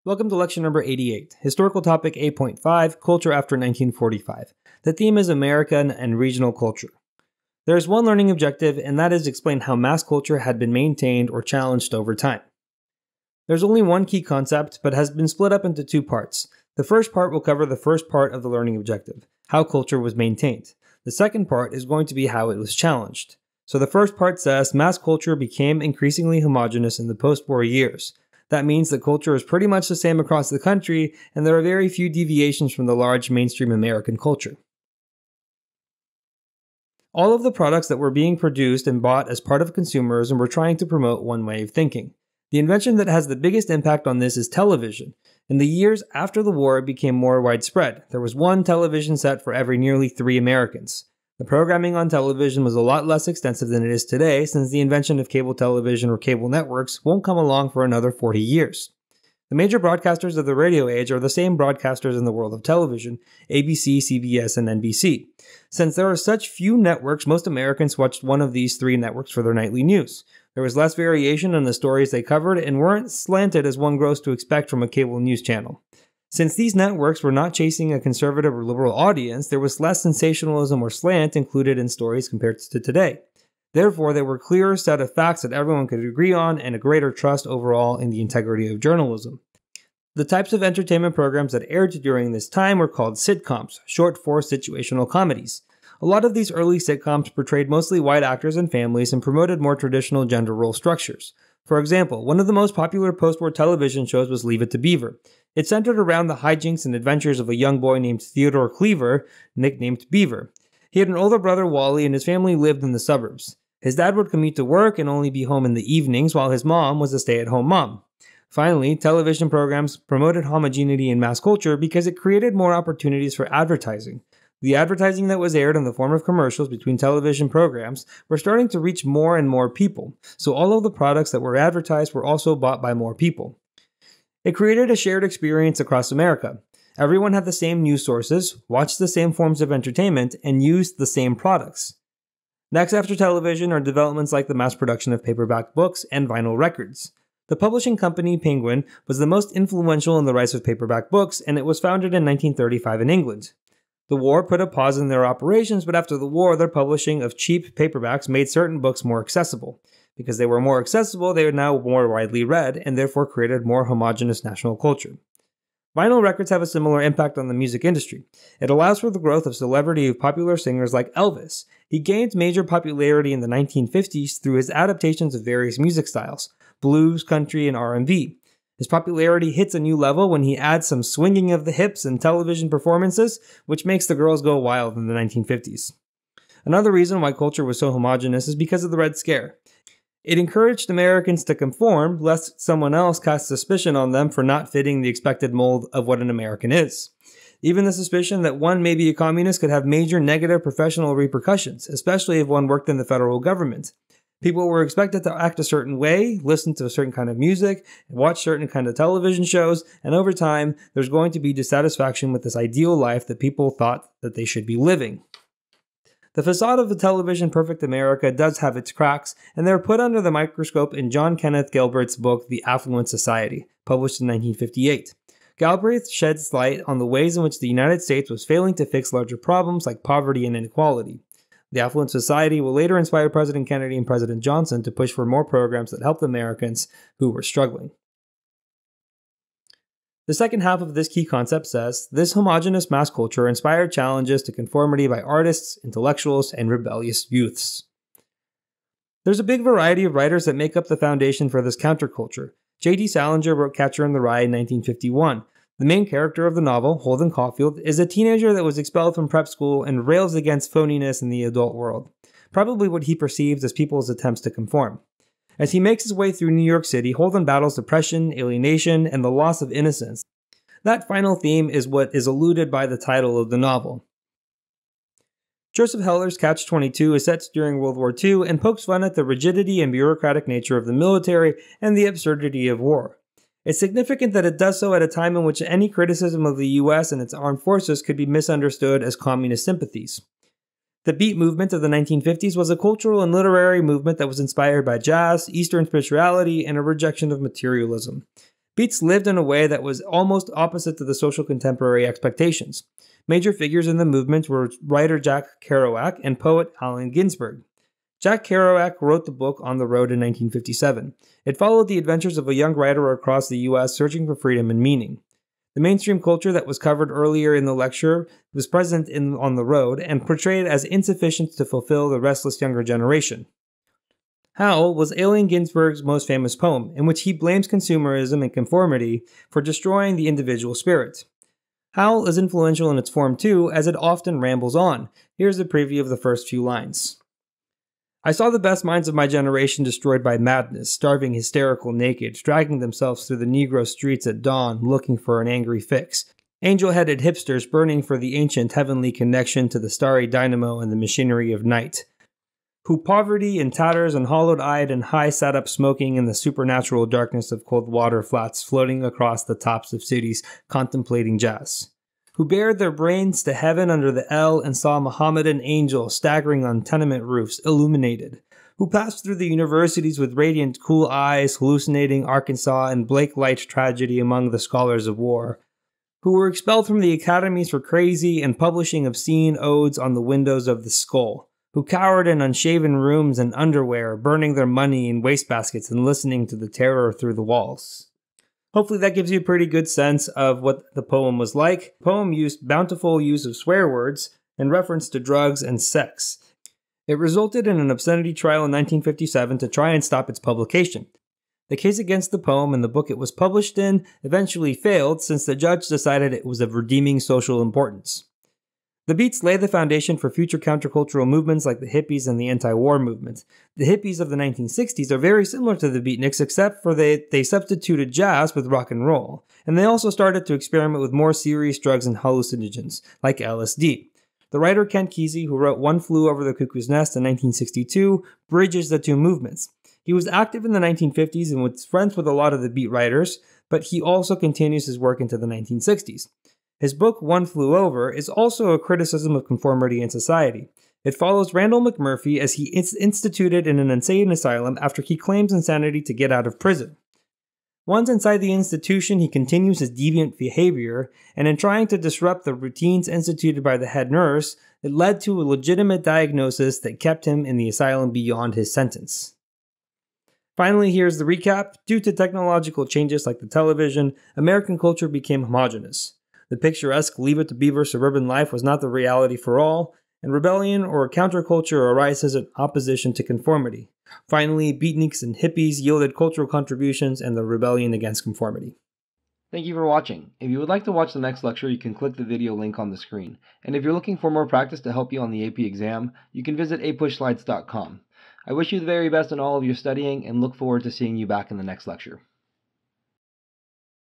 Welcome to lecture number 88, historical topic 8.5, culture after 1945. The theme is American and regional culture. There is one learning objective, and that is explain how mass culture had been maintained or challenged over time. There's only one key concept, but has been split up into two parts. The first part will cover the first part of the learning objective, how culture was maintained. The second part is going to be how it was challenged. So the first part says mass culture became increasingly homogeneous in the post-war years. That means that culture is pretty much the same across the country, and there are very few deviations from the large mainstream American culture. All of the products that were being produced and bought as part of consumerism were trying to promote one way of thinking. The invention that has the biggest impact on this is television. In the years after the war, it became more widespread. There was one television set for every nearly 3 Americans. The programming on television was a lot less extensive than it is today, since the invention of cable television or cable networks won't come along for another 40 years. The major broadcasters of the radio age are the same broadcasters in the world of television, ABC, CBS, and NBC. Since there are such few networks, most Americans watched one of these 3 networks for their nightly news. There was less variation in the stories they covered and weren't slanted as one grows to expect from a cable news channel. Since these networks were not chasing a conservative or liberal audience, there was less sensationalism or slant included in stories compared to today. Therefore, there were a clearer set of facts that everyone could agree on and a greater trust overall in the integrity of journalism. The types of entertainment programs that aired during this time were called sitcoms, short for situational comedies. A lot of these early sitcoms portrayed mostly white actors and families and promoted more traditional gender role structures. For example, one of the most popular post-war television shows was Leave It to Beaver. It centered around the hijinks and adventures of a young boy named Theodore Cleaver, nicknamed Beaver. He had an older brother, Wally, and his family lived in the suburbs. His dad would commute to work and only be home in the evenings, while his mom was a stay-at-home mom. Finally, television programs promoted homogeneity in mass culture because it created more opportunities for advertising. The advertising that was aired in the form of commercials between television programs were starting to reach more and more people, so all of the products that were advertised were also bought by more people. It created a shared experience across America. Everyone had the same news sources, watched the same forms of entertainment, and used the same products. Next after television are developments like the mass production of paperback books and vinyl records. The publishing company Penguin was the most influential in the rise of paperback books, and it was founded in 1935 in England. The war put a pause in their operations, but after the war, their publishing of cheap paperbacks made certain books more accessible. Because they were more accessible, they are now more widely read, and therefore created more homogeneous national culture. Vinyl records have a similar impact on the music industry. It allows for the growth of celebrity of popular singers like Elvis. He gained major popularity in the 1950s through his adaptations of various music styles, blues, country, and R&B. His popularity hits a new level when he adds some swinging of the hips in television performances, which makes the girls go wild in the 1950s. Another reason why culture was so homogeneous is because of the Red Scare. It encouraged Americans to conform, lest someone else cast suspicion on them for not fitting the expected mold of what an American is. Even the suspicion that one may be a communist could have major negative professional repercussions, especially if one worked in the federal government. People were expected to act a certain way, listen to a certain kind of music, watch certain kind of television shows, and over time, there's going to be dissatisfaction with this ideal life that people thought that they should be living. The facade of the television Perfect America does have its cracks, and they're put under the microscope in John Kenneth Galbraith's book, The Affluent Society, published in 1958. Galbraith sheds light on the ways in which the United States was failing to fix larger problems like poverty and inequality. The Affluent Society will later inspire President Kennedy and President Johnson to push for more programs that helped Americans who were struggling. The second half of this key concept says, this homogeneous mass culture inspired challenges to conformity by artists, intellectuals, and rebellious youths. There's a big variety of writers that make up the foundation for this counterculture. J.D. Salinger wrote Catcher in the Rye in 1951. The main character of the novel, Holden Caulfield, is a teenager that was expelled from prep school and rails against phoniness in the adult world, probably what he perceives as people's attempts to conform. As he makes his way through New York City, Holden battles depression, alienation, and the loss of innocence. That final theme is what is alluded by the title of the novel. Joseph Heller's Catch-22 is set during World War II and pokes fun at the rigidity and bureaucratic nature of the military and the absurdity of war. It's significant that it does so at a time in which any criticism of the US and its armed forces could be misunderstood as communist sympathies. The beat movement of the 1950s was a cultural and literary movement that was inspired by jazz, Eastern spirituality, and a rejection of materialism. Beats lived in a way that was almost opposite to the social contemporary expectations. Major figures in the movement were writer Jack Kerouac and poet Allen Ginsberg. Jack Kerouac wrote the book On the Road in 1957. It followed the adventures of a young writer across the U.S. searching for freedom and meaning. The mainstream culture that was covered earlier in the lecture was present in On the Road and portrayed as insufficient to fulfill the restless younger generation. Howl was Allen Ginsberg's most famous poem, in which he blames consumerism and conformity for destroying the individual spirit. Howl is influential in its form too, as it often rambles on. Here's a preview of the first few lines. I saw the best minds of my generation destroyed by madness, starving hysterical naked, dragging themselves through the Negro streets at dawn, looking for an angry fix. Angel-headed hipsters burning for the ancient heavenly connection to the starry dynamo and the machinery of night. Who poverty in tatters and hollowed-eyed and high sat up smoking in the supernatural darkness of cold water flats floating across the tops of cities contemplating jazz. Who bared their brains to heaven under the L and saw Mohammedan angels staggering on tenement roofs illuminated. Who passed through the universities with radiant cool eyes hallucinating Arkansas and Blake Light tragedy among the scholars of war. Who were expelled from the academies for crazy and publishing obscene odes on the windows of the skull. Who cowered in unshaven rooms and underwear, burning their money in wastebaskets and listening to the terror through the walls. Hopefully that gives you a pretty good sense of what the poem was like. The poem used bountiful use of swear words in reference to drugs and sex. It resulted in an obscenity trial in 1957 to try and stop its publication. The case against the poem and the book it was published in eventually failed since the judge decided it was of redeeming social importance. The beats lay the foundation for future countercultural movements like the hippies and the anti-war movement. The hippies of the 1960s are very similar to the beatniks except for they substituted jazz with rock and roll, and they also started to experiment with more serious drugs and hallucinogens, like LSD. The writer Kent Kesey, who wrote One Flew Over the Cuckoo's Nest in 1962, bridges the two movements. He was active in the 1950s and was friends with a lot of the beat writers, but he also continues his work into the 1960s. His book, One Flew Over, is also a criticism of conformity in society. It follows Randall McMurphy as he is instituted in an insane asylum after he claims insanity to get out of prison. Once inside the institution, he continues his deviant behavior, and in trying to disrupt the routines instituted by the head nurse, it led to a legitimate diagnosis that kept him in the asylum beyond his sentence. Finally, here's the recap. Due to technological changes like the television, American culture became homogenous. The picturesque Leave It to Beaver suburban life was not the reality for all, and rebellion or counterculture arises in opposition to conformity. Finally, beatniks and hippies yielded cultural contributions and the rebellion against conformity. Thank you for watching. If you would like to watch the next lecture, you can click the video link on the screen. And if you're looking for more practice to help you on the AP exam, you can visit apushslides.com. I wish you the very best in all of your studying and look forward to seeing you back in the next lecture.